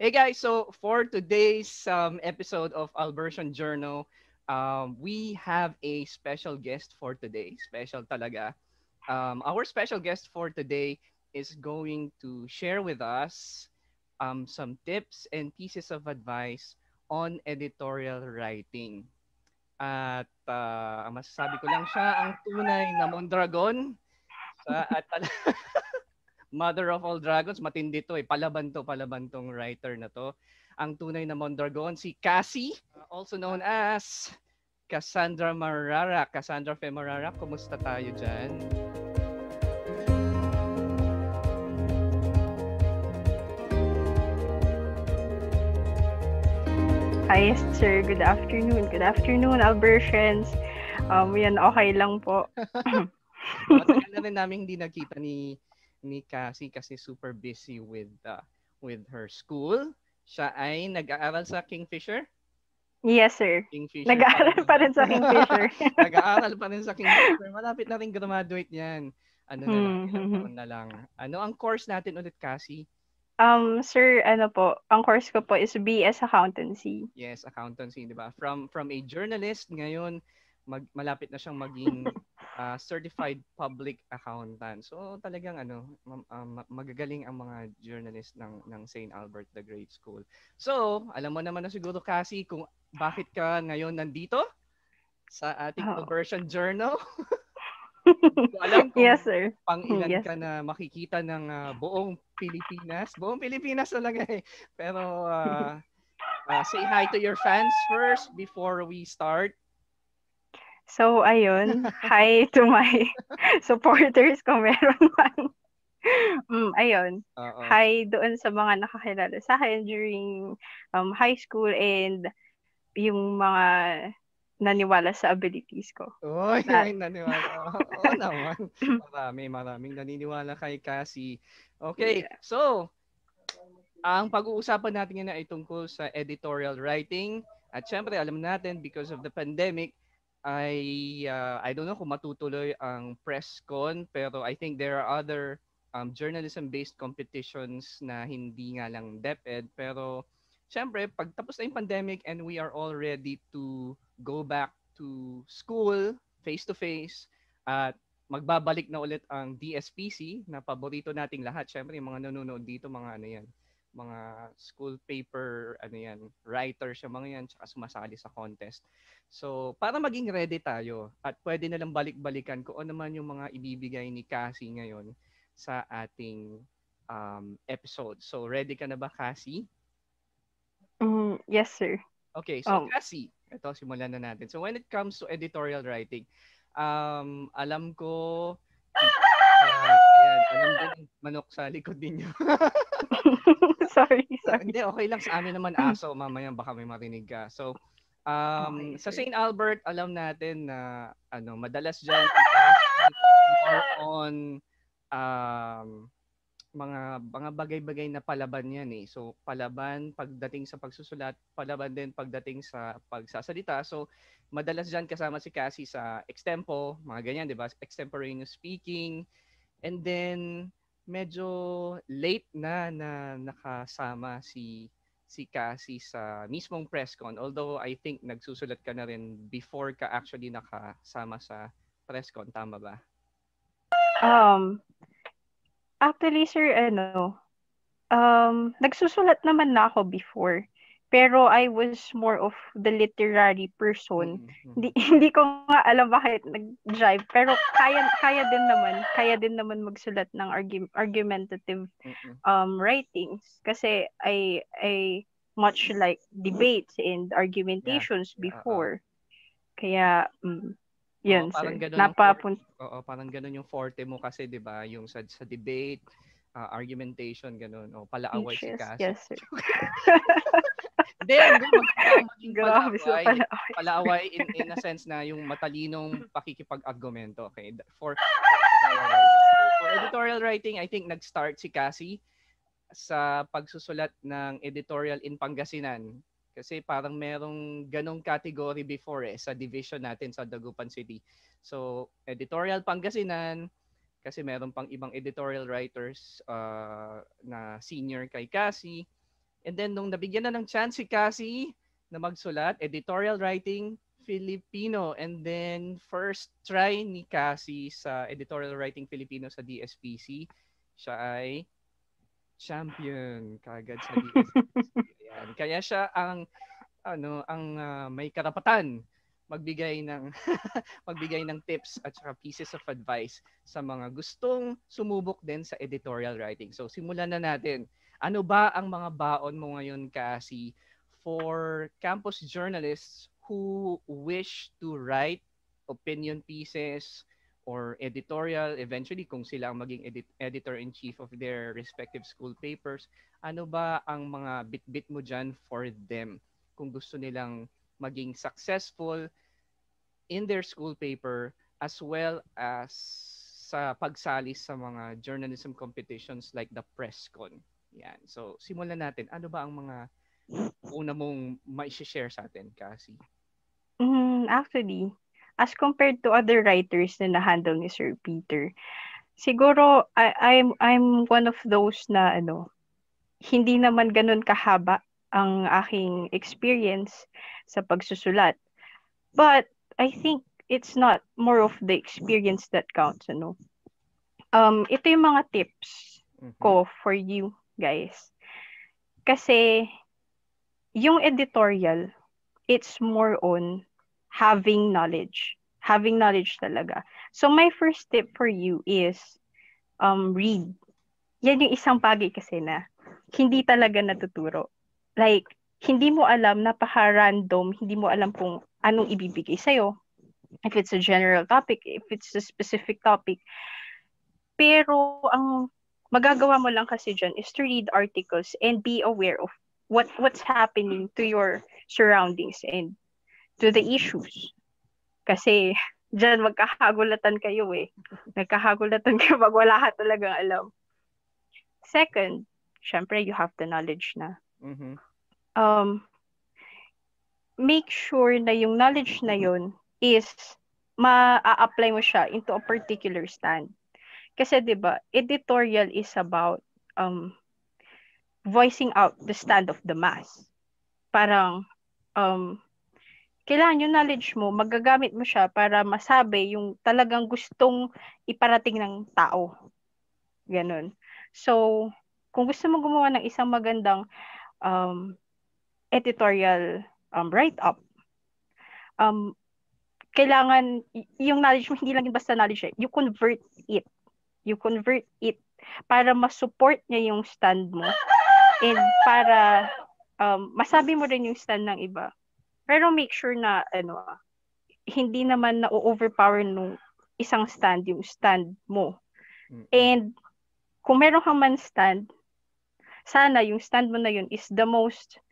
Hey guys, so for today's episode of Albertian Journal, we have a special guest for today. Special talaga. Our special guest for today is going to share with us some tips and pieces of advice on editorial writing. At ang masasabi ko lang siya ang tunay na Mondragon at Mother of all dragons, matindi to eh. Palaban tong writer na to. Ang tunay na Mondragon, si Cassie, also known as Cassandra Marara. Cassandra Femarara, kumusta tayo dyan? Hi, sir. Good afternoon. Good afternoon, Albertians. Yan, okay lang po. Matagal na rin namin hindi nakita ni Cassie kasi super busy with her school. Siya ay nag-aaral sa Kingfisher? Yes, sir. Kingfisher Nag-aaral pa rin sa Kingfisher. Nag-aaral pa rin sa Kingfisher. Malapit na rin graduate yan. Ano na lang, ilang taon na lang. Ano ang course natin ulit, Cassie? Sir, ang course ko po is BS Accountancy. Yes, accountancy, di ba? From a journalist, ngayon, malapit na siyang maging certified public accountant. So talagang magagaling ang mga journalist ng St. Albert the Great School. So, alam mo naman na siguro kasi kung bakit ka ngayon nandito sa ating Albertian Journal. Alam kung yes, sir. pang ilan ka na makikita ng buong Pilipinas. Buong Pilipinas talaga eh. Pero say hi to your fans first before we start. So, ayun. Hi to my supporters kung meron man. Ayun. Hi doon sa mga nakakilala sa akin during high school and yung mga naniwala sa abilities ko. Oy, naniwala. Oo naman. Maraming naniniwala kay Cassie. Okay, so ang pag-uusapan natin ngayon ay tungkol sa editorial writing. At syempre, alam natin because of the pandemic, I don't know kung matutuloy ang PressCon, pero I think there are other journalism-based competitions na hindi nga lang DepEd. Pero syempre, pag tapos na yung pandemic and we are all ready to go back to school face-to-face at magbabalik na ulit ang DSPC na paborito nating lahat. Syempre, yung mga nanonood dito, mga ano yan, mga school paper, ano yan, writers, yung mga yan, tsaka sumasali sa contest. So, para maging ready tayo at pwede na lang balik-balikan kung ano man yung mga ibibigay ni Cassie ngayon sa ating episode. So, ready ka na ba, Cassie? Yes, sir. Okay, so Cassie, ito simulan na natin. So, when it comes to editorial writing, alam ko, alam ko manok sa likod ninyo. sorry. Hindi, okay lang sa amin naman aso. Mamaya baka may marinig ka. So, sa St. Albert, alam natin na madalas dyan more on mga bagay-bagay na palaban yan eh. So, palaban pagdating sa pagsusulat, palaban din pagdating sa pagsasalita. So, madalas dyan kasama si Cassie sa extempo, mga ganyan, di ba? Extemporaneous speaking. And then, medyo late na nakasama si Cassie sa mismong PressCon. Although, I think nagsusulat ka na rin before ka actually nakasama sa PressCon. Tama ba? Actually, sir, nagsusulat naman na ako before. Pero I was more of the literary person. Hindi ko nga alam bakit nag-drive. Pero kaya din naman magsulat ng argumentative writings. Kasi I much like debates and argumentations before. Kaya, yun, parang sir. Parang ganun yung forte mo kasi, di ba? Yung sa debate, argumentation, ganun. O, palaaway si Cassie. Yes, sir. Hindi, maging palaaway in a sense na yung matalinong pakikipag-argumento. Okay? For editorial writing, I think nag-start si Cassie sa pagsusulat ng editorial in Pangasinan. Kasi parang merong ganong category before sa division natin sa Dagupan City. So, editorial Pangasinan, kasi meron pang ibang editorial writers na senior kay Cassie. And then nung nabigyan na ng chance si Cassie na magsulat, editorial writing, Filipino. And then first try ni Cassie sa editorial writing Filipino sa DSPC, siya ay champion kagad sa DSPC. Ayan. Kaya siya ang may karapatan magbigay ng magbigay ng tips at saka pieces of advice sa mga gustong sumubok din sa editorial writing. So simulan na natin. Ano ba ang mga baon mo ngayon, Cassie, for campus journalists who wish to write opinion pieces or editorial eventually kung sila ang maging editor-in-chief of their respective school papers? Ano ba ang mga bit-bit mo dyan for them kung gusto nilang maging successful in their school paper as well as sa pagsali sa mga journalism competitions like the PressCon? Yan. So, simulan natin. Ano ba ang mga una mong ma-share sa atin, Cassie? Actually, as compared to other writers na na-handle ni Sir Peter, siguro I'm one of those na hindi naman ganun kahaba ang aking experience sa pagsusulat. But I think it's not more of the experience that counts, ito yung mga tips ko for you guys. Kasi yung editorial, it's more on having knowledge. Having knowledge talaga. So my first tip for you is read. Yan yung isang bagay kasi na hindi talaga natuturo. Like, hindi mo alam, napaka-random, hindi mo alam kung anong ibibigay sa'yo. If it's a general topic, if it's a specific topic. Pero ang magagawa mo lang kasi dyan is to read articles and be aware of what's happening to your surroundings and to the issues. Kasi dyan magkakagulatan kayo Nagkakagulatan kayo pag wala ka talagang alam. Second, syempre you have the knowledge na. Make sure na yung knowledge na yun is ma-apply mo siya into a particular stand. Kasi 'di ba, editorial is about voicing out the stand of the mass. Parang kailangan yung knowledge mo, magagamit mo siya para masabi yung talagang gustong iparating ng tao. Ganon. So, kung gusto mo gumawa ng isang magandang editorial write-up, kailangan yung knowledge mo, hindi lang basta knowledge, you convert it. You convert it para ma-support niya yung stand mo and para masabi mo rin yung stand ng iba. Pero make sure na hindi naman na-overpower nung isang stand yung stand mo. And kung meron kang man stand, sana yung stand mo na yun is the most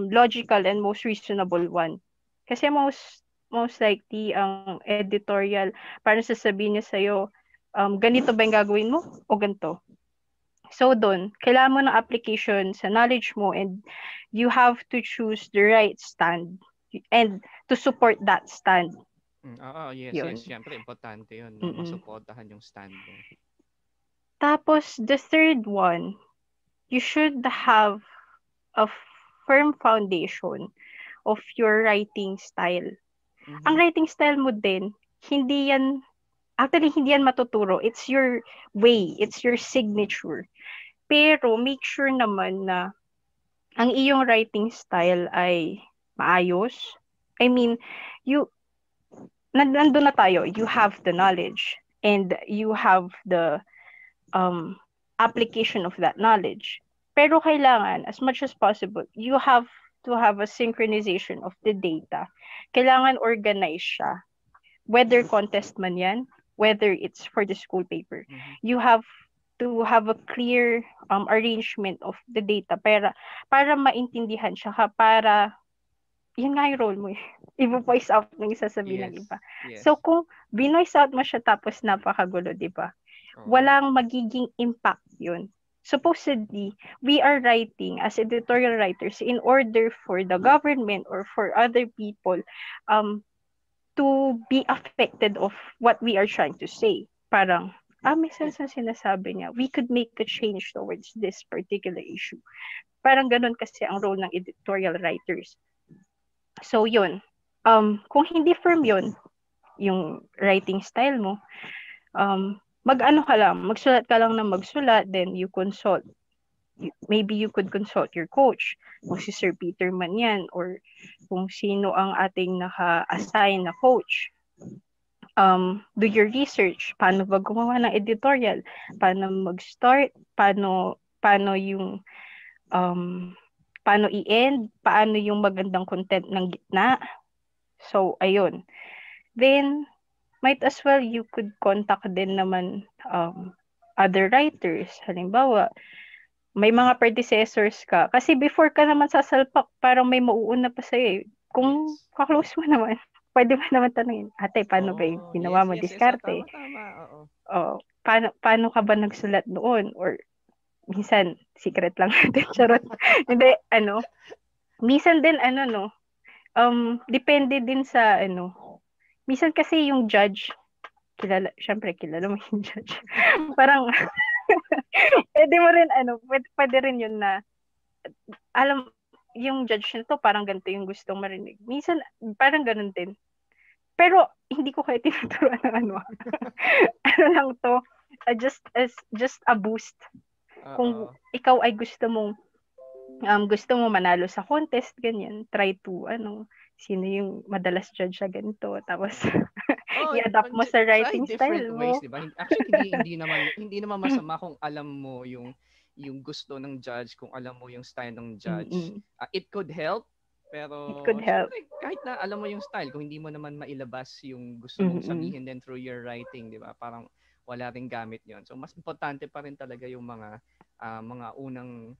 logical and most reasonable one. Kasi most likely ang editorial, parang sasabihin niya sa'yo, ganito ba yung gagawin mo o ganito? So doon, kailangan mo ng application sa knowledge mo and you have to choose the right stand and to support that stand. Yes. Siyempre, importante yun. Masuportahan yung stand mo. Tapos, the third one, you should have a firm foundation of your writing style. Ang writing style mo din, hindi yan matuturo. It's your way. It's your signature. Pero make sure naman na ang iyong writing style ay maayos. I mean, nandun na tayo. You have the knowledge and you have the application of that knowledge. Pero kailangan, as much as possible, you have to have a synchronization of the data. Kailangan organize siya. Whether contest man yan, whether it's for the school paper. You have to have a clear arrangement of the data para maintindihan siya para yun nga yung role mo i-voice out ng sasabihin ng iba. Yes. So kung binoise out mo siya tapos napakagulo, di ba? Walang magiging impact yun. Supposedly, we are writing as editorial writers in order for the government or for other people to be affected of what we are trying to say. Parang may sense na sinasabi niya. We could make a change towards this particular issue. Parang ganun kasi ang role ng editorial writers. So, yun. Kung hindi firm yun, yung writing style mo, mag-ano ka lang, magsulat ka lang ng magsulat, then you consult. Maybe you could consult your coach, kung si Sir Peter man yan, or kung sino ang ating naka-assign na coach. Do your research. Paano ba gumawa ng editorial? Paano mag-start? Paano yung paano i-end? Paano yung magandang content ng gitna? So, ayun. Then, might as well you could contact din naman other writers. Halimbawa, may mga predecessors ka. Kasi before ka naman sasalpak, parang may mauuna pa sa'yo eh. Kung kaklose mo naman, pwede mo naman tanungin, ate, paano ba yung ginawa mo diskarte? Tama. Oo. Paano ka ba nagsulat noon? Or minsan, secret lang natin, charot. Hindi, minsan din, depende din sa, minsan kasi yung judge, syempre, kilala mo yung judge. Parang, pwede mo rin, pwede rin yun na, alam, yung judge nito, parang ganito yung gustong marinig. Minsan, parang ganun din. Pero, hindi ko kayo tinuturuan ng ano lang to, just a boost. Kung ikaw ay gusto mo manalo sa contest, ganyan, try to, sino yung madalas judge sa ganito, tapos i-adapt mo sa writing style mo. Ways, diba? Actually, hindi naman masama kung alam mo yung gusto ng judge, kung alam mo yung style ng judge. It could help, pero kahit na alam mo yung style, kung hindi mo naman mailabas yung gusto mong sabihin then through your writing, di ba? Parang wala ring gamit yon. So, mas importante pa rin talaga yung mga unang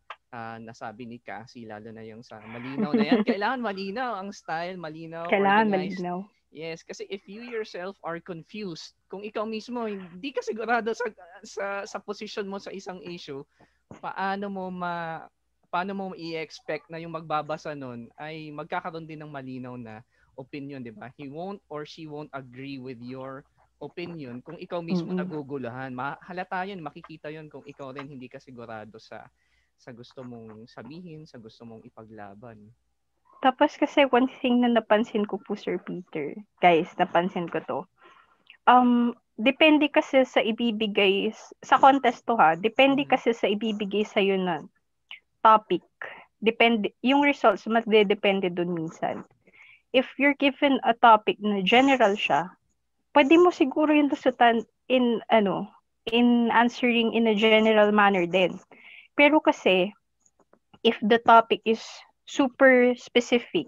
nasabi ni Cassie, lalo na yung sa malinaw na yan. Kailangan malinaw ang style, malinaw, kailangan organized. Malinaw. Yes, kasi if you yourself are confused, kung ikaw mismo hindi ka sigurado sa position mo sa isang issue, paano mo i-expect na yung magbabasa nun ay magkakaroon din ng malinaw na opinion, di ba? He won't or she won't agree with your opinion kung ikaw mismo naguguluhan. Halata yun, makikita yun kung ikaw rin hindi ka sigurado sa gusto mong sabihin, sa gusto mong ipaglaban. Tapos kasi one thing na napansin ko po, Sir Peter, guys, napansin ko to. Depende kasi sa ibibigay, sa contest to ha, depende kasi sa ibibigay sa'yo na topic. Depende, yung results magdedepende dun minsan. If you're given a topic na general siya, pwede mo siguro yung tusutan in answering in a general manner din. Pero kasi, if the topic is super specific,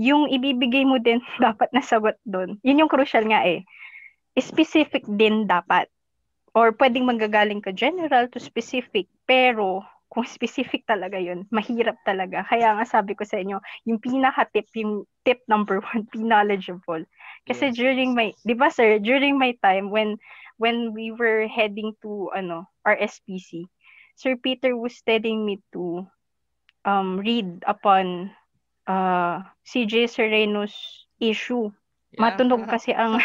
yung ibibigay mo din dapat na sagot doon. Yun yung crucial nga eh. Specific din dapat. Or pwedeng manggagaling ka general to specific, pero kung specific talaga yun, mahirap talaga. Kaya nga sabi ko sa inyo, yung pinaka-tip, yung tip number 1, be knowledgeable. Kasi during my time when we were heading to our SPC, Sir Peter was telling me to read upon CJ Sereno's issue. Yeah. Matunog kasi ang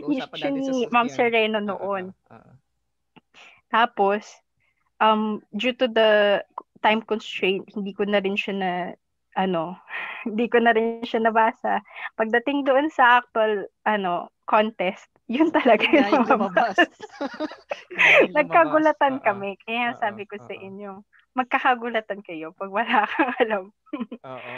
issue ni Ma'am Sereno noon. Tapos, due to the time constraint, hindi ko na rin siya nabasa. Pagdating doon sa actual contest, yun talaga yung lumabas. Nagkagulatan kami. Kaya sabi ko sa inyo, magkakagulatan kayo pag wala kang alam. Oo.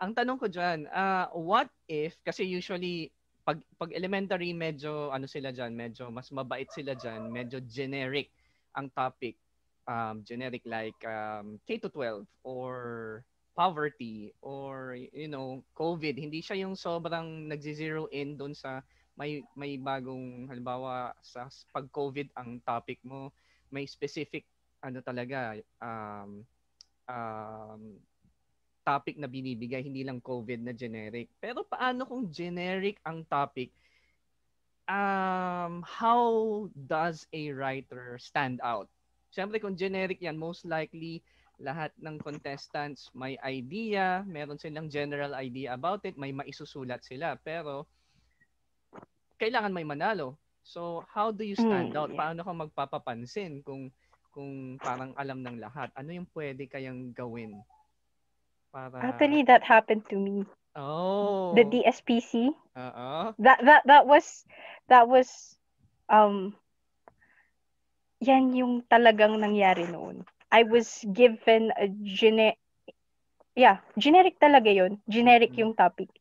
Ang tanong ko dyan, what if, kasi usually, pag elementary, medyo, sila dyan, medyo mas mabait sila dyan, medyo generic ang topic. Generic like K-12 or poverty or, COVID. Hindi siya yung sobrang nagzi-zero in doon sa may bagong, halimbawa, sa pag-COVID ang topic mo, may specific talaga topic na binibigay, hindi lang COVID na generic. Pero paano kung generic ang topic? How does a writer stand out? Siyempre kung generic yan, most likely lahat ng contestants may idea, meron silang general idea about it, may maisusulat sila. Pero kailangan may manalo. So, how do you stand out? Paano ka magpapapansin kung parang alam ng lahat? Ano yung pwede kayang gawin para Actually, that happened to me. The Oh. DSPC. Oo. That was yan yung talagang nangyari noon. I was given a generic talaga yun. Generic Mm-mm. yung topic.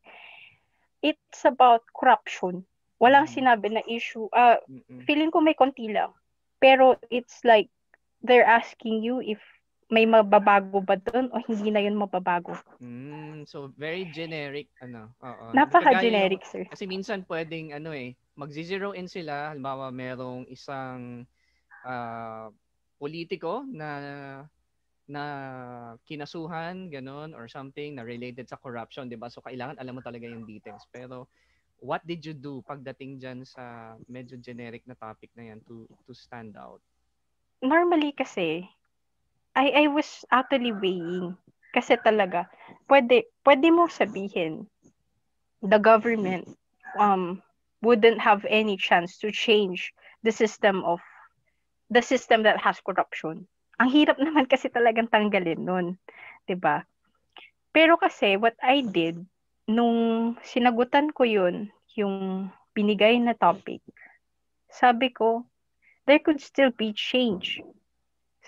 It's about corruption. Walang Mm-mm. sinabi na issue. Mm-mm. Feeling ko may konti lang. Pero it's like they're asking you if may mababago ba doon o hindi na yun mababago. So very generic Oo. Hindi kagaya yung Napaka-generic, sir. kasi minsan pwedeng magzi-zero in sila, halimbawa merong isang politiko na kinasuhan ganon or something na related sa corruption, 'di ba? So kailangan alam mo talaga yung details. Pero what did you do pagdating diyan sa medyo generic na topic na yan to stand out? Normally kasi, I was actually weighing. Kasi talaga, pwede mo sabihin, the government wouldn't have any chance to change the system that has corruption. Ang hirap naman kasi talagang tanggalin nun, 'di ba? Pero kasi what I did nung sinagutan ko yun, yung binigay na topic, sabi ko, there could still be change.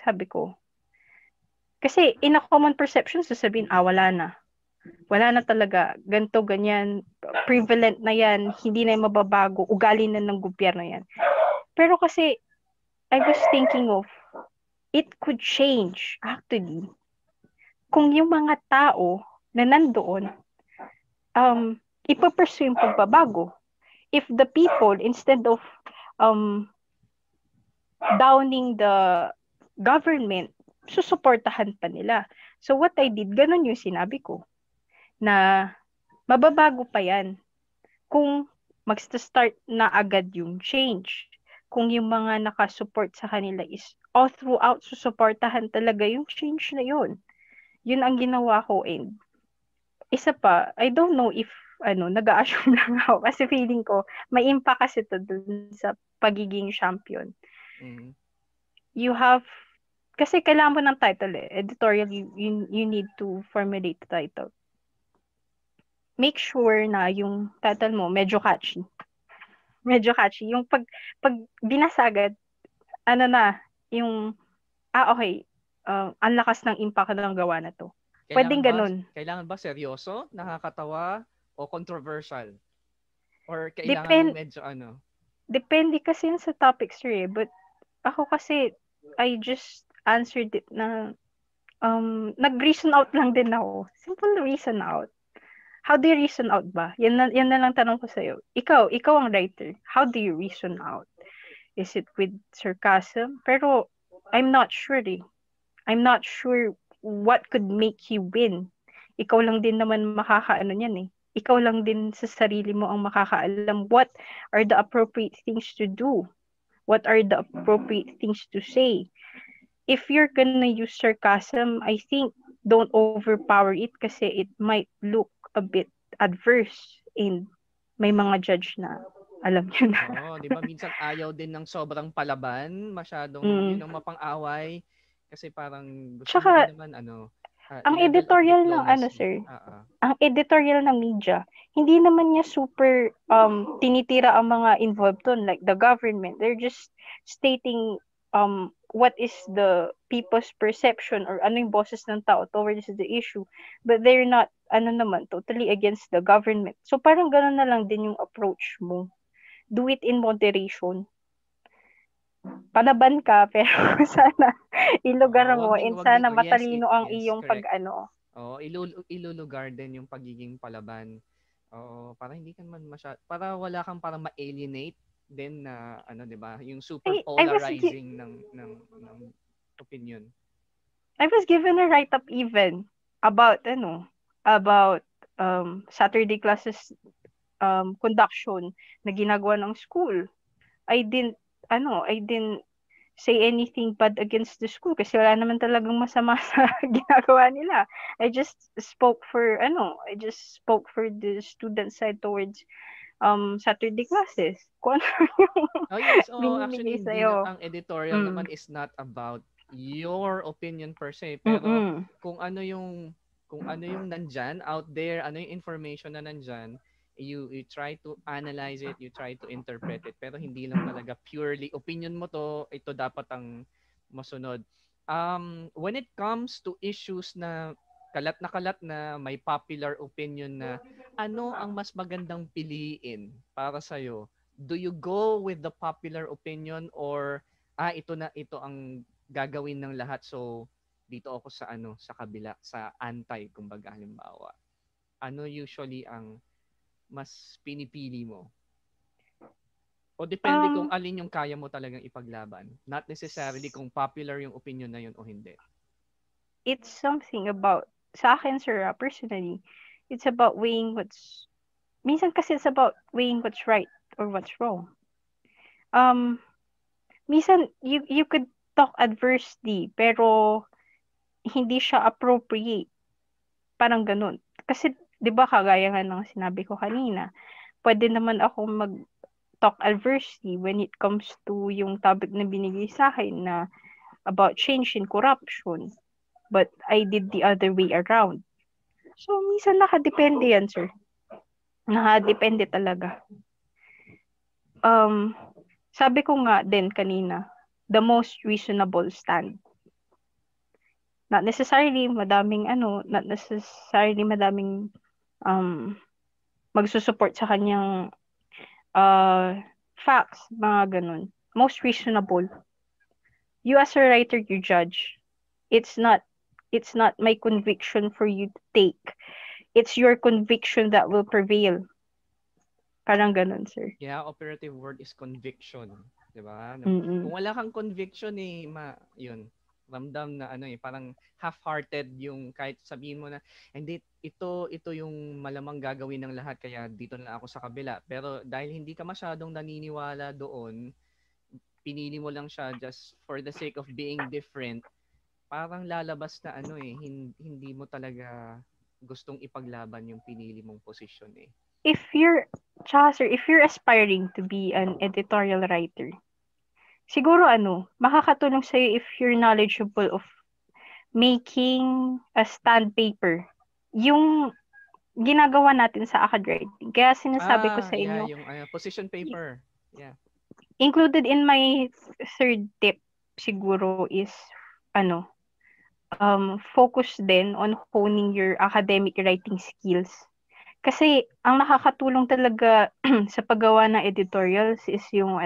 Sabi ko. Kasi in a common perception, sasabihin, wala na. Wala na talaga. Ganto, ganyan. Prevalent na yan. Hindi na yung mababago. Ugali na ng gobyerno yan. Pero kasi, I was thinking of, it could change, actually. Kung yung mga tao na nandoon, ipapursue yung pagbabago. If the people, instead of downing the government, susuportahan pa nila. So what I did, ganun yung sinabi ko, na mababago pa yan kung mag-start na agad yung change. Kung yung mga nakasupport sa kanila is all throughout susuportahan talaga yung change na yun. Yun ang ginawa ko, and isa pa, I don't know if nag-a-assume lang ako kasi feeling ko may impact kasi to dun sa pagiging champion. Mm-hmm. You have kasi kailangan mo ng title editorial, you need to formulate the title. Make sure na yung title mo medyo catchy. Yung pag binasa agad, yung okay, ang lakas ng impact ng gawa na to. Pwedeng ganun. Kailangan ba seryoso, nakakatawa, o controversial? Or kailangan medyo Depende kasi sa topic, sir. But ako kasi, I just answered it na nag-reason out lang din ako. Simple reason out. How do you reason out ba? Yan na lang tanong ko sa'yo. Ikaw ang writer. How do you reason out? Is it with sarcasm? Pero I'm not sure I'm not sure what could make you win. Ikaw lang din naman makakaano niyan eh. Ikaw lang din sa sarili mo ang makakaalam what are the appropriate things to do. What are the appropriate things to say. If you're gonna use sarcasm, I think don't overpower it kasi it might look a bit adverse, and may mga judge na alam nyo na. Di ba minsan ayaw din ng sobrang palaban, masyadong mapang-away kasi parang gusto Tsaka, naman ang editorial ng sir, ang editorial ng media, hindi naman niya super tinitira ang mga involved doon, like the government. They're just stating what is the people's perception or ano yung boses ng tao towards the issue. But they're not, totally against the government. So parang gano'n na lang din yung approach mo. Do it in moderation. Palaban ka, pero sana ilugar mo, and sana matalino ang iyong pag-ano. Ilulugar din yung pagiging palaban. Para hindi ka naman para wala kang parang ma-alienate din na 'di ba, yung super polarizing ng opinion. I was given a write-up even about Saturday classes conduction na ginagawa ng school. I didn't say anything bad against the school kasi wala naman talagang masama sa ginagawa nila. I just spoke for the student side towards Saturday classes. Kung ano yung Oh yes, oh binibigay actually hindi na sa'yo. ang editorial naman is not about your opinion per se, pero Mm-mm. kung ano yung nandyan out there, ano yung information na nandyan, you try to analyze it, you try to interpret it, pero hindi lang talaga purely opinion mo to, ito dapat ang masunod. When it comes to issues na kalat na may popular opinion na ano ang mas magandang piliin para sa'yo, do you go with the popular opinion or ito ang gagawin ng lahat, so dito ako sa sa kabila, sa anti, kumbaga, halimbawa, ano usually ang mas pinipili mo, o depende kung Um, alin yung kaya mo talagang ipaglaban, not necessarily kung popular yung opinion na yun o hindi. it's something about, sa akin, sir, personally, it's about weighing minsan kasi it's about weighing what's right or what's wrong. Minsan, you could talk adversely, pero hindi siya appropriate. Parang ganun. Kasi, di ba, kagaya nga ng sinabi ko kanina, pwede naman ako mag-talk adversely when it comes to yung topic na binigay sa akin na about change in corruption. But I did the other way around. So, minsan nakadepende yan, sir. Nakadepende talaga. Sabi ko nga din kanina, the most reasonable stand. Not necessarily madaming magsusupport sa kanyang facts, mga ganun. Most reasonable. You as a writer, you judge. It's not my conviction for you to take. It's your conviction that will prevail. Parang ganun, sir. Yeah, operative word is conviction, 'di ba? Mm-mm. Kung wala kang conviction yun, ramdam na parang half-hearted yung kahit sabihin mo na hindi ito yung malamang gagawin ng lahat kaya dito na ako sa kabila. Pero dahil hindi ka masyadong naniniwala doon, pinili mo lang siya just for the sake of being different. Parang lalabas na hindi mo talaga gustong ipaglaban yung pinili mong posisyon eh. If you're aspiring to be an editorial writer, siguro makakatulong sa'yo if you're knowledgeable of making a stand paper. Yung ginagawa natin sa acad writing. Kaya sinasabi ko sa inyo, yung position paper. Yeah. included in my third tip siguro is focus din on honing your academic writing skills. Kasi ang nakakatulong talaga sa paggawa ng editorials is yung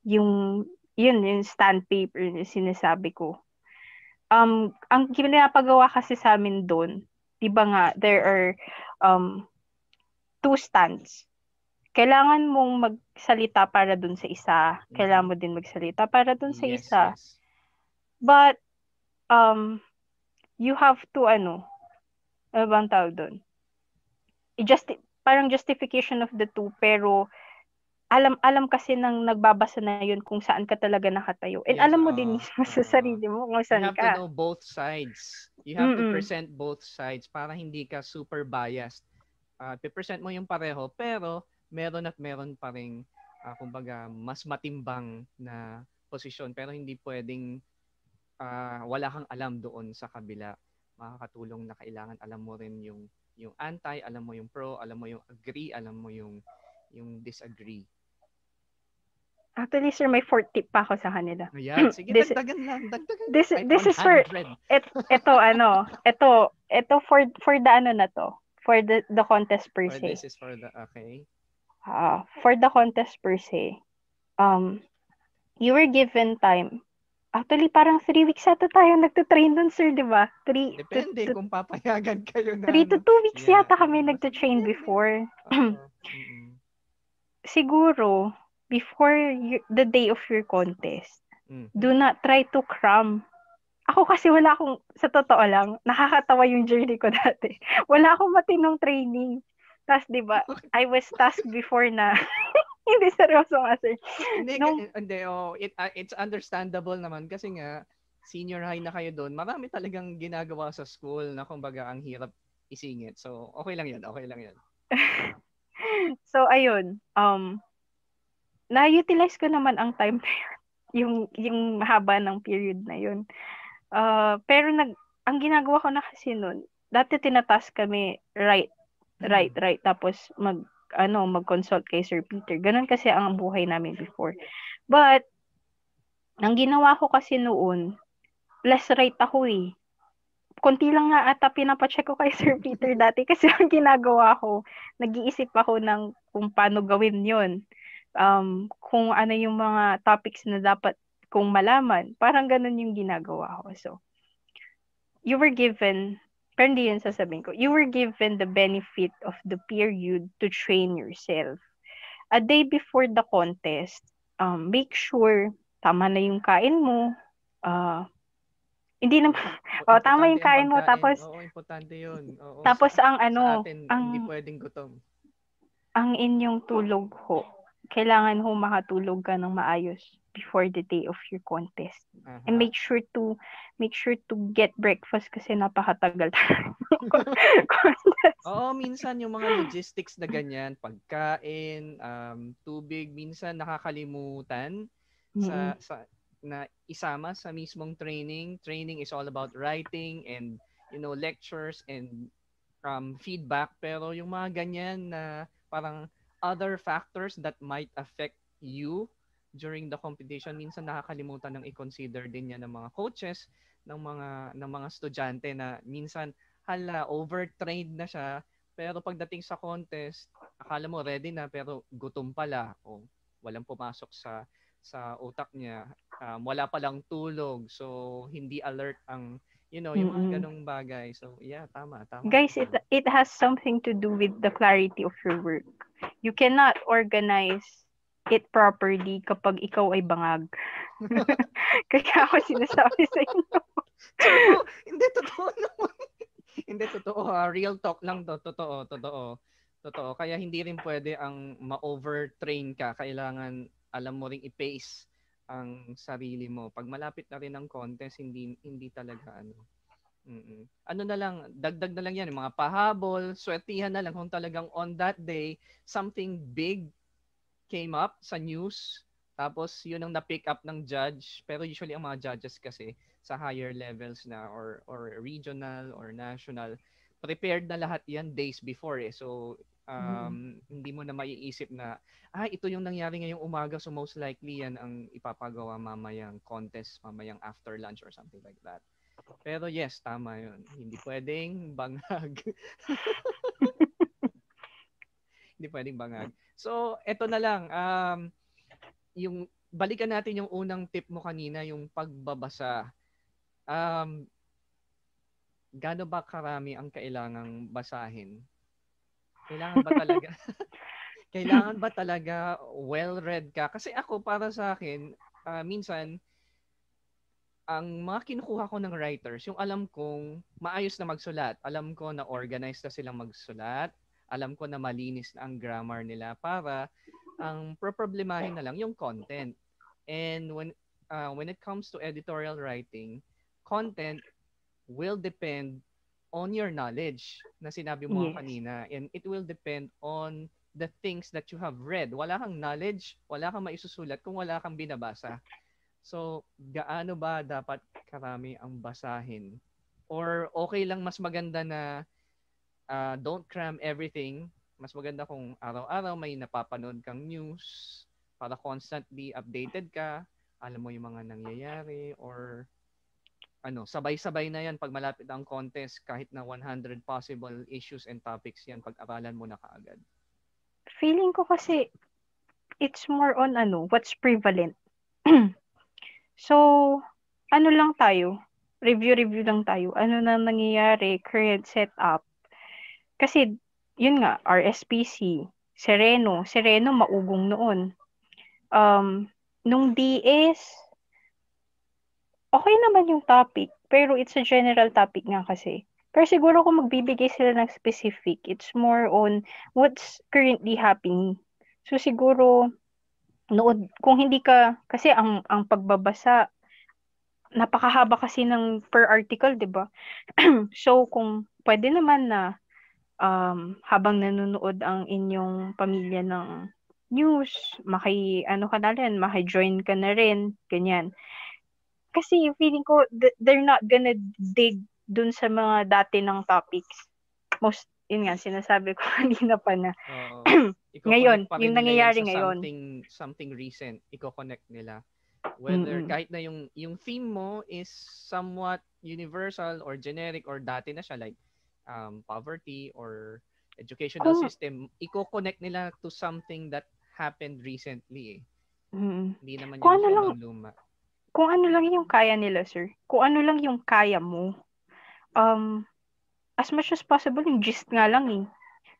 yung stand paper na sinasabi ko. Ang ginapagawa kasi sa amin doon, 'di ba nga there are two stands. Kailangan mong magsalita para doon sa isa. Kailangan mo din magsalita para doon sa isa. Yes. But you have to ano bang tawag doon? Parang justification of the two, pero alam kasi ng nagbabasa na yun kung saan ka talaga nakatayo. And yes, alam mo din mismo sa sarili mo kung saan ka. You have to know both sides. You have to present both sides para hindi ka super biased. Present mo yung pareho, pero meron pa ring kumbaga mas matimbang na posisyon, pero hindi pwedeng wala kang alam doon sa kabila. Makakatulong na kailangan alam mo rin yung anti, alam mo yung pro, alam mo yung agree, alam mo yung disagree. Actually, sir, may 4 tip pa ako sa kanila. Ayan, sige, dagdagan lang. This is for ito for the na to, for the contest per se. This is for the okay. For the contest per se, you were given time. Actually, parang 3 weeks ata tayo nagtutrain dun, sir, di ba? Depende kung papayagan kayo na. 3 to 2 weeks yata kami nagtutrain before. Siguro, before the day of your contest, do not try to cram. Ako kasi sa totoo lang, nakakatawa yung journey ko dati. Wala akong matinong training. Tapos, di ba, I was tasked before na, hindi seryoso nga, sir. It's understandable naman kasi nga, senior high na kayo doon, marami talagang ginagawa sa school na kumbaga ang hirap isingit. So, okay lang yan. So, ayun. Na-utilize ko naman ang time na yun, yung haba ng period na yun. Pero ang ginagawa ko na kasi nun, dati tinatask kami, right. Tapos mag-consult kay Sir Peter. Ganun kasi ang buhay namin before. But, ang ginawa ko kasi noon, less right ako eh. Konti lang nga ata pinapacheck ko kay Sir Peter dati kasi ang ginagawa ko, nag-iisip ako ng kung paano gawin yon, kung ano yung mga topics na dapat kong malaman. Parang ganun yung ginagawa ko. So, you were given, pero hindi yun sasabihin ko, you were given the benefit of the period to train yourself. A day before the contest, make sure tama na yung kain mo. Hindi naman, tama yung kain mo. Tapos, oo, importante yun. Oo, tapos sa atin, hindi pwedeng gutom. Ang inyong tulog ho, kailangan ho makatulog ka ng maayos before the day of your contest. And make sure to get breakfast kasi napakatagal contest. Oo, minsan yung mga logistics na ganyan, pagkain, tubig, minsan nakakalimutan sa na isama sa mismong training. Training is all about writing and lectures and feedback, pero yung mga ganyan na parang other factors that might affect you during the competition, minsan nakakalimutan ng i-consider din yan ng mga coaches, ng mga estudyante na minsan overtrained na siya, pero pagdating sa contest, akala mo ready na pero gutom pala o walang pumasok sa utak niya, wala palang tulog, so hindi alert ang yung mga ganong bagay. So yeah, tama. Guys, it has something to do with the clarity of your work. You cannot organize it properly kapag ikaw ay bangag. Kaya ako sinasabi sa inyo. True. Hindi totoo naman. Hindi totoo ha. Real talk lang to. Totoo. Kaya hindi rin pwede ang ma-overtrain ka. Kailangan alam mo ring i-pace ang sarili mo. Pag malapit na rin ang contest, hindi talaga ano na lang, dagdag na lang yan, yung mga pahabol, swertihan na lang kung talagang on that day, something big came up sa news, tapos yun ang na-pick up ng judge. Pero usually ang mga judges kasi sa higher levels na or regional or national, prepared na lahat yan days before eh. So hindi mo na maiisip na ito yung nangyari ngayong umaga, so most likely yan ang ipapagawa mamayang contest, mamayang after lunch or something like that. Pero yes, tama yun. Hindi pwedeng bangag. Hindi pwedeng bangag. So, eto na lang. Yung balikan natin yung unang tip mo kanina, yung pagbabasa. Gaano ba karami ang kailangang basahin? Kailangan ba talaga well-read ka? Kasi ako, para sa akin, minsan, ang mga kinukuha ko ng writers, yung alam kong maayos na magsulat, alam ko na organized na silang magsulat, alam ko na malinis na ang grammar nila, para ang problemahin na lang yung content. And when it comes to editorial writing, content will depend on your knowledge na sinabi mo kanina, and it will depend on the things that you have read. Wala kang knowledge, wala kang maisusulat kung wala kang binabasa. So, gaano ba dapat karami ang basahin? Or okay lang, mas maganda na don't cram everything. Mas maganda kung araw-araw may napapanood kang news para constantly updated ka, alam mo yung mga nangyayari, or sabay-sabay na yan pag malapit ang contest, kahit na 100 possible issues and topics yan, pag-aralan mo na kaagad. Feeling ko kasi it's more on what's prevalent. So, lang tayo? Review lang tayo. Ano na nangyayari, current setup. Kasi, yun nga, RSPC, Sereno maugong noon. Nung DS, okay naman yung topic, pero it's a general topic nga kasi. Pero siguro kung magbibigay sila ng specific, it's more on what's currently happening. So, siguro, kung hindi ka, kasi ang pagbabasa, napakahaba kasi ng per article, 'di ba? So kung pwede naman na habang nanonood ang inyong pamilya ng news, maki-join ka na rin, ganyan. Kasi feeling ko, they're not gonna dig dun sa mga dati ng topics. Yun nga, sinasabi ko kanina pa na. Ngayon, pa rin yung nila nangyayari yan sa ngayon. something recent, i-connect nila. Whether kahit na yung theme mo is somewhat universal or generic or dati na siya like poverty or educational system, i-connect nila to something that happened recently. Hindi naman yung sobrang luma. Kung ano lang yung kaya nila, sir. Kung ano lang yung kaya mo. As much as possible, yung gist nga lang eh.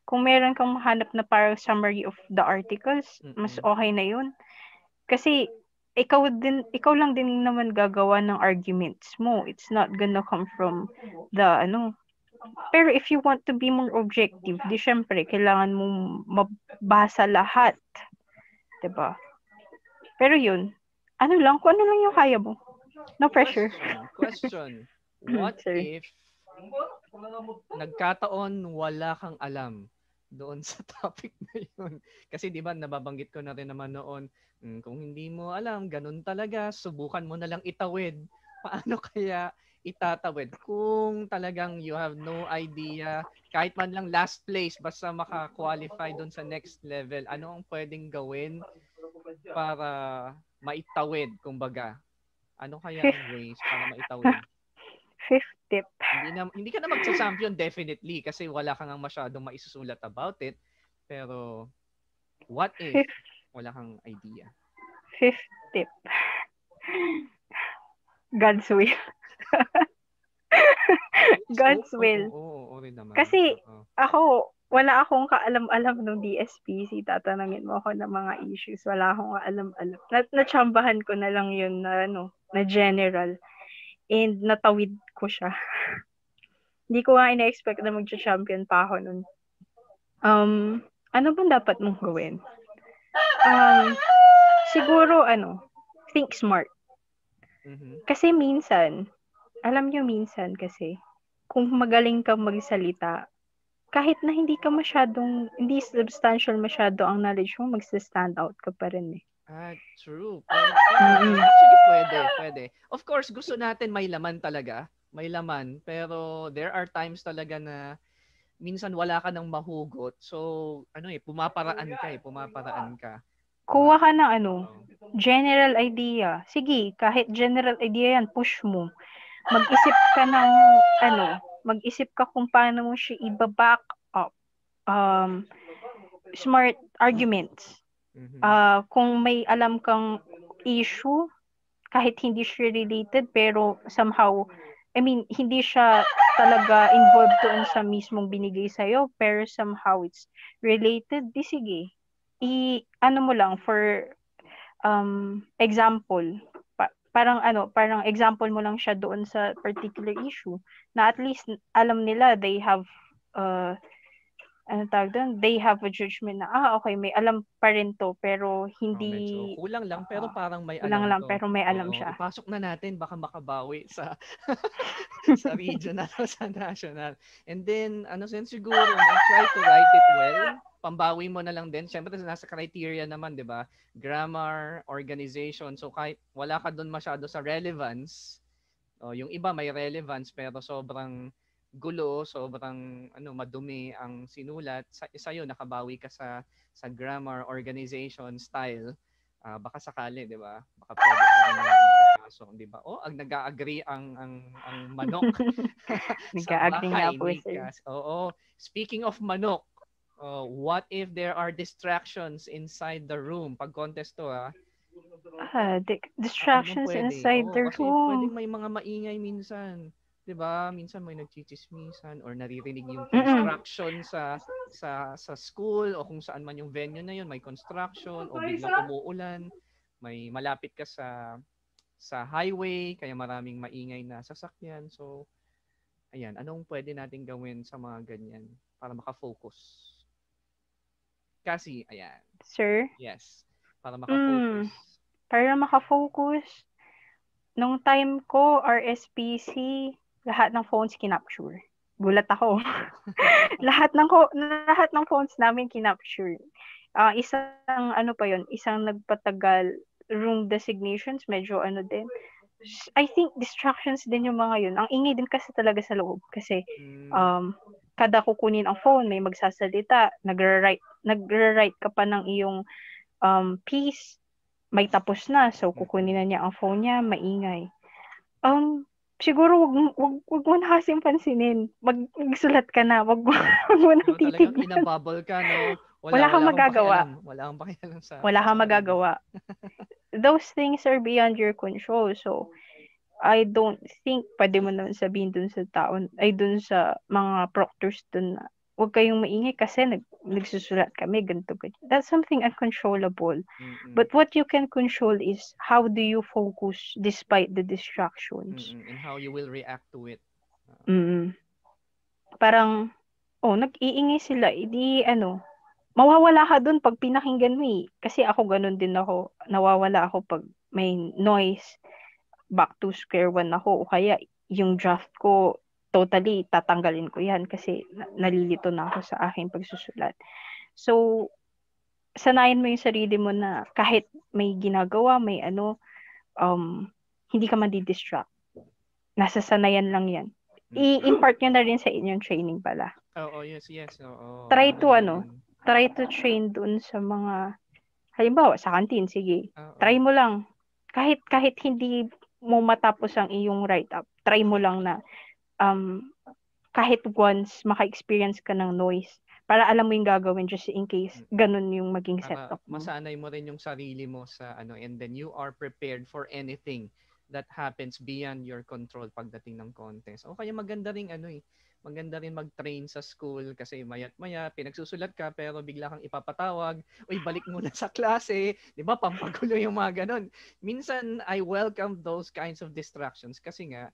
Kung meron kang mahanap na parang summary of the articles, mas okay na yun. Kasi, ikaw lang din naman gagawa ng arguments mo. It's not gonna come from the, Pero if you want to be more objective, di syempre, kailangan mong mabasa lahat. Diba? Pero yun, kung ano lang yung kaya mo. No pressure. Question. What if nagkataon wala kang alam doon sa topic na yun? Kasi di ba nababanggit ko na rin naman noon, kung hindi mo alam, ganun talaga, subukan mo na lang itawid. Paano kaya itatawid? Kung talagang you have no idea, kahit man lang last place, basta maka-qualify doon sa next level, ano ang pwedeng gawin para maitawid, kumbaga? Ano kaya ang ways para maitawid? Fifth tip. Hindi ka na magsa-champion definitely kasi wala kang masyadong maisusulat about it. Pero what if wala kang idea? Fifth tip. God's will. God's will. Oo, rin naman. Kasi ako, wala akong kaalam-alam ng DSPC. Tatanungin mo ako ng mga issues. Wala akong kaalam-alam. Natsambahan ko na lang yun na general. And natawid ko siya. Hindi ko nga ina-expect na mag-champion pa ako nun. Ano bang dapat mong gawin? Siguro, think smart. Kasi minsan kasi, kung magaling kang magsalita, kahit na hindi substantial masyado ang knowledge mo, magsa-stand out ka pa rin eh. True. Actually, pwede. Of course, gusto natin may laman talaga. May laman. Pero there are times talaga na minsan wala ka nang mahugot. So, pumaparaan ka. Kuha ka ng general idea. Sige, kahit general idea yan, push mo. Mag-isip ka kung paano mo siya i-back up. Smart arguments. Kung may alam kang issue, kahit hindi siya related, pero somehow, hindi siya talaga involved doon sa mismong binigay sa'yo, pero somehow it's related, di sige. Mo lang for example. Parang example mo lang siya doon sa particular issue na at least alam nila they have they have a judgment na okay, may alam pa rin to pero hindi kulang lang pero parang may alam kulang lang pero may alam siya. Ipasok na natin baka makabawi sa sa regional o sa national. And then siguro try to write it well. Pambawi mo na lang din. Siyempre nasa criteria naman, 'di ba? Grammar, organization. So kahit wala ka doon masyado sa relevance, yung iba may relevance pero sobrang gulo, sobrang madumi ang sinulat. Sa iyo nakabawi ka sa grammar, organization, style. Baka sakali, 'di ba? Baka pwede pa rin ipasok, 'di ba? Nag-agree ang manok. Nag-agree nga po, sir. Oo. Speaking of manok, what if there are distractions inside the room? Pag contest to, distractions inside the room. Kasi pwedeng may mga maingay minsan. 'Di ba? Minsan may nagchichismisan or naririnig yung construction sa school o kung saan man yung venue na yun, may construction o biglang umuulan, may malapit ka sa highway kaya maraming maingay na sasakyan. So ayan, anong pwede nating gawin sa mga ganyan para maka-focus? Kasi ayan. Sir? Yes. Para maka-focus. Para maka-focus. Nung time ko, RSPC, lahat ng phones kinapture. gulat ako. lahat ng phones namin kinapture. Isang ano pa yon, isang nagpatagal room designations, medyo ano din. I think distractions din yung mga yun. Ang ingay din kasi talaga sa loob kasi kada kukunin ang phone, may magsasalita, nagre-write ka pa ng iyong piece, may tapos na, so kukunin na niya ang phone niya, maingay. Siguro wag mo na kasing pansinin. Magsulat ka na, wag mo nang Talagang titignan. inabubble ka, no? Wala kang magagawa. Wala kang pakialam sa... Wala kang magagawa. Those things are beyond your control. So, I don't think pwede mo naman sabihin dun sa tao, dun sa mga proctors dun na huwag kayong maingay kasi nagsusulat kami, ganito. That's something uncontrollable. But what you can control is how do you focus despite the distractions. And how you will react to it. Parang, nag-iingay sila, mawawala ka dun pag pinakinggan mo eh. Kasi ako ganun din ako. Nawawala ako pag may noise. Back to square one ako. O kaya yung draft ko, totally tatanggalin ko yan kasi nalilito na ako sa aking pagsusulat. So, sanayin mo yung sarili mo na kahit may ginagawa, may hindi ka madi-distract. Nasasanayan lang yan. I-impart nyo na rin sa inyong training pala. Yes. Try to train dun sa mga, halimbawa, sa kantin, sige. Try mo lang. Kahit hindi mo matapos ang iyong write-up, try mo lang na kahit once maka-experience ka ng noise para alam mo yung gagawin just in case ganun yung maging setup mo. Masanay mo rin yung sarili mo sa and then you are prepared for anything that happens beyond your control pagdating ng contest. O kaya maganda rin maganda rin mag-train sa school kasi mayat-maya pinagsusulat ka pero bigla kang ipapatawag, uy balik muna sa klase, 'di ba? Pampagulo yung mga ganun. Minsan I welcome those kinds of distractions kasi nga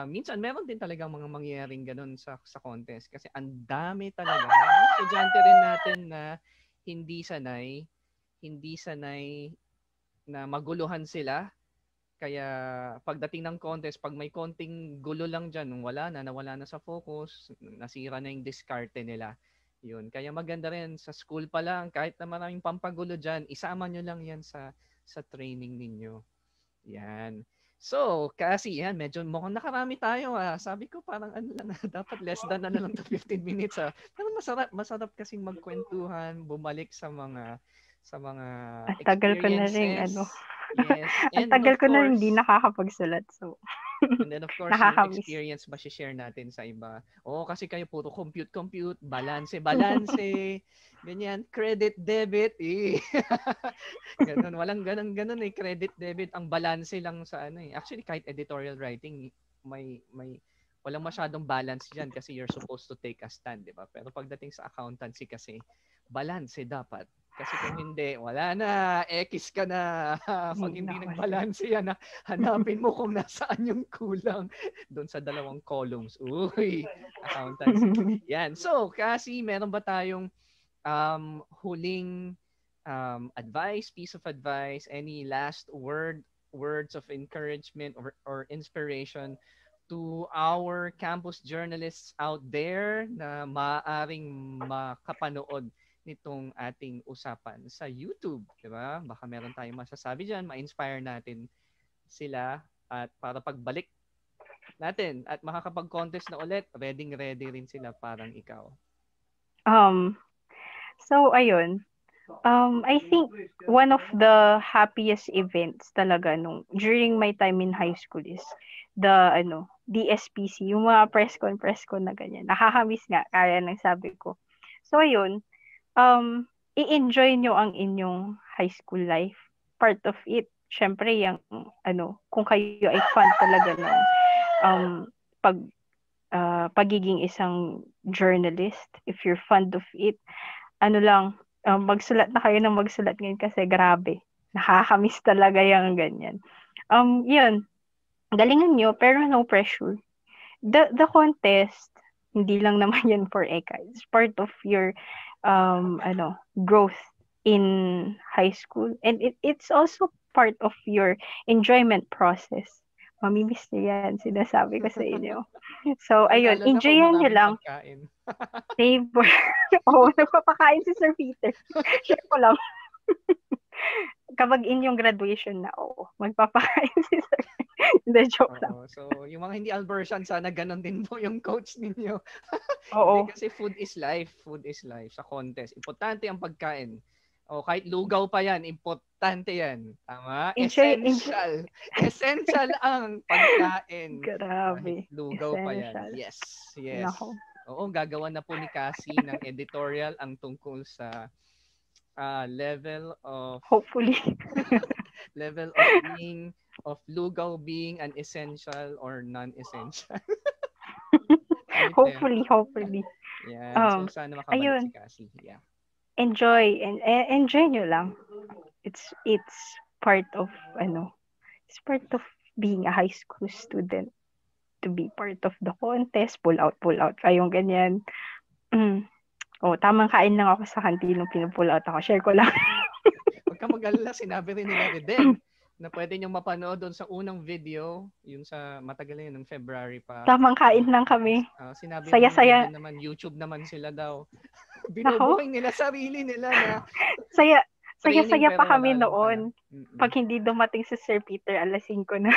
minsan meron din talagang mga mangyayaring ganun sa contest kasi ang dami talaga ng estudyante rin natin na hindi sanay na maguluhan sila. Kaya pagdating ng contest, pag may konting gulo lang dyan, nawala na sa focus, nasira na yung diskarte nila. Yun. Kaya maganda rin sa school pa lang, kahit na maraming pampagulo dyan, isama nyo lang yan sa training ninyo. Yan. So, kasi yan, medyo mukhang nakarami tayo. Sabi ko parang dapat less than lang to 15 minutes. Pero masarap kasing magkwentuhan, bumalik sa mga experiences. Tagal ko na rin, Yes. Ang tagal ko na hindi nakakapagsulat. So, and then of course, yung experience share natin sa iba. Kasi kayo puro compute, balance, ganyan, credit, debit, ganun, walang ganun credit, debit, ang balance lang sa Actually, kahit editorial writing, may walang masyadong balance diyan kasi you're supposed to take a stand, di ba? Pero pagdating sa accountancy kasi, balance dapat. Kasi kung hindi, wala na. X ka na. Pag hindi nag-balance yan, hanapin mo kung nasaan yung kulang doon sa 2 columns. Uy, accountancy. Yan. So, kasi meron ba tayong huling advice, piece of advice, any last words of encouragement or inspiration to our campus journalists out there na maaaring makapanood nitong ating usapan sa YouTube, di ba? Baka meron tayong masasabi diyan, ma-inspire natin sila at para pagbalik natin at makakapag-contest na ulit, ready rin sila parang ikaw. So ayun. I think one of the happiest events talaga during my time in high school is the DSPC, yung mga press con na ganyan. Nakakamiss nga, kaya nang sabi ko. So ayun, i-enjoy nyo ang inyong high school life. Part of it, syempre yung kung kayo ay fan talaga ng pagiging isang journalist, if you're fond of it, magsulat na kayo ng magsulat ngayon kasi grabe. Nakakamiss talaga yung ganyan. Yun. Galingan nyo, pero no pressure. The contest, hindi lang naman yan for Eka. It's part of your growth in high school. And it's also part of your enjoyment process. mamimiss niyo yan, sinasabi ko sa inyo. So, ayun, Lalo na kung enjoyan niyo maraming lang. pagkain. Neighbor. Oo, nagpapakain si Sir Peter. Share ko lang. Kapag inyong graduation na, magpapakain si Sir. Hindi, joke lang. Oo. So, yung mga hindi Albertian, sana ganun din po yung coach ninyo. Oo. Hindi, kasi food is life. Food is life sa contest. Importante ang pagkain. O kahit lugaw pa yan, importante yan. Tama? Essential. Essential ang pagkain. Grabe. Kahit lugaw Essential. pa yan. Yes. Yes. Nako. Oo, gagawa na po ni Cassie ng editorial ang tungkol sa level of Hopefully. level of being of lugaw being an essential or non-essential. Hopefully. Yeah. So sana makabalik si Cassie. Yeah. Enjoy nyo lang. It's part of it's part of being a high school student to be part of the contest, pull out kayong ganyan. Tamang kain lang ako sa kantin nung pinupull out ako. Share ko lang. Huwag ka mag-alala, sinabi rin nila Reden na pwede nyo mapanood doon sa unang video, yung sa matagal na yun, ng February pa. Tamang kain lang kami. Sinabi saya naman, YouTube naman sila daw. Binubuking nila sarili nila na saya pa kami noon. Pag hindi dumating si Sir Peter, alas 5 na.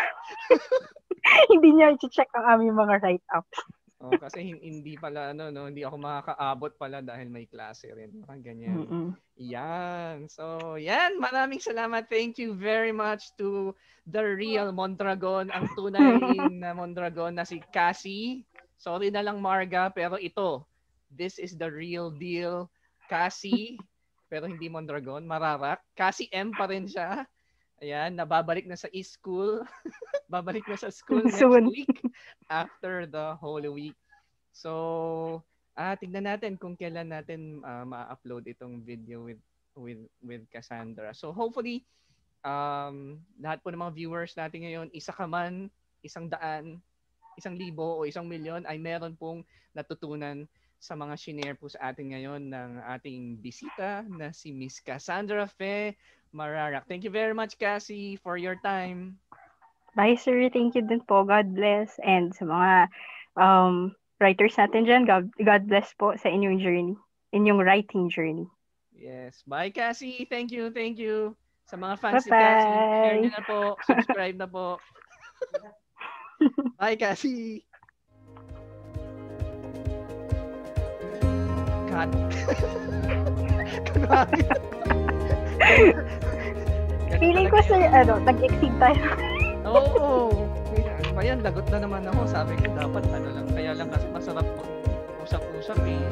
Hindi niya i-check ang aming mga write-ups. Kasi hindi pala hindi ako makakaabot pala dahil may klase rin. Ganyan. Yan. So, yan. Maraming salamat. Thank you very much to the real Mondragon, ang tunay na Mondragon na si Cassie. Sorry na lang, Marga, pero this is the real deal. Cassie, pero hindi Mondragon, Mararak. Cassie M pa rin siya. Ayan, nababalik na sa e-school. Babalik na sa school next week after the Holy Week. So, tignan natin kung kailan natin ma-upload itong video with Cassandra. So, hopefully, lahat po ng mga viewers natin ngayon, isa ka man, 100, 1,000 o 1,000,000 ay meron pong natutunan sa mga shinare po sa atin ngayon ng ating bisita na si Miss Cassandra Fe Mararak. Thank you very much, Cassie, for your time. Bye, sir. Thank you din po. God bless. And sa mga writers natin dyan, God bless po sa inyong journey, inyong writing journey. Yes. Bye, Cassie. Thank you. Sa mga fans ni Cassie, share nyo na po. Subscribe na po. Bye, Cassie. Cut. Feeling ko, sir, nag-exceed tayo. Oo. Ayan, lagot na naman ako. Sabi ko, dapat lang. Kaya lang kasi masarap usap-usap eh.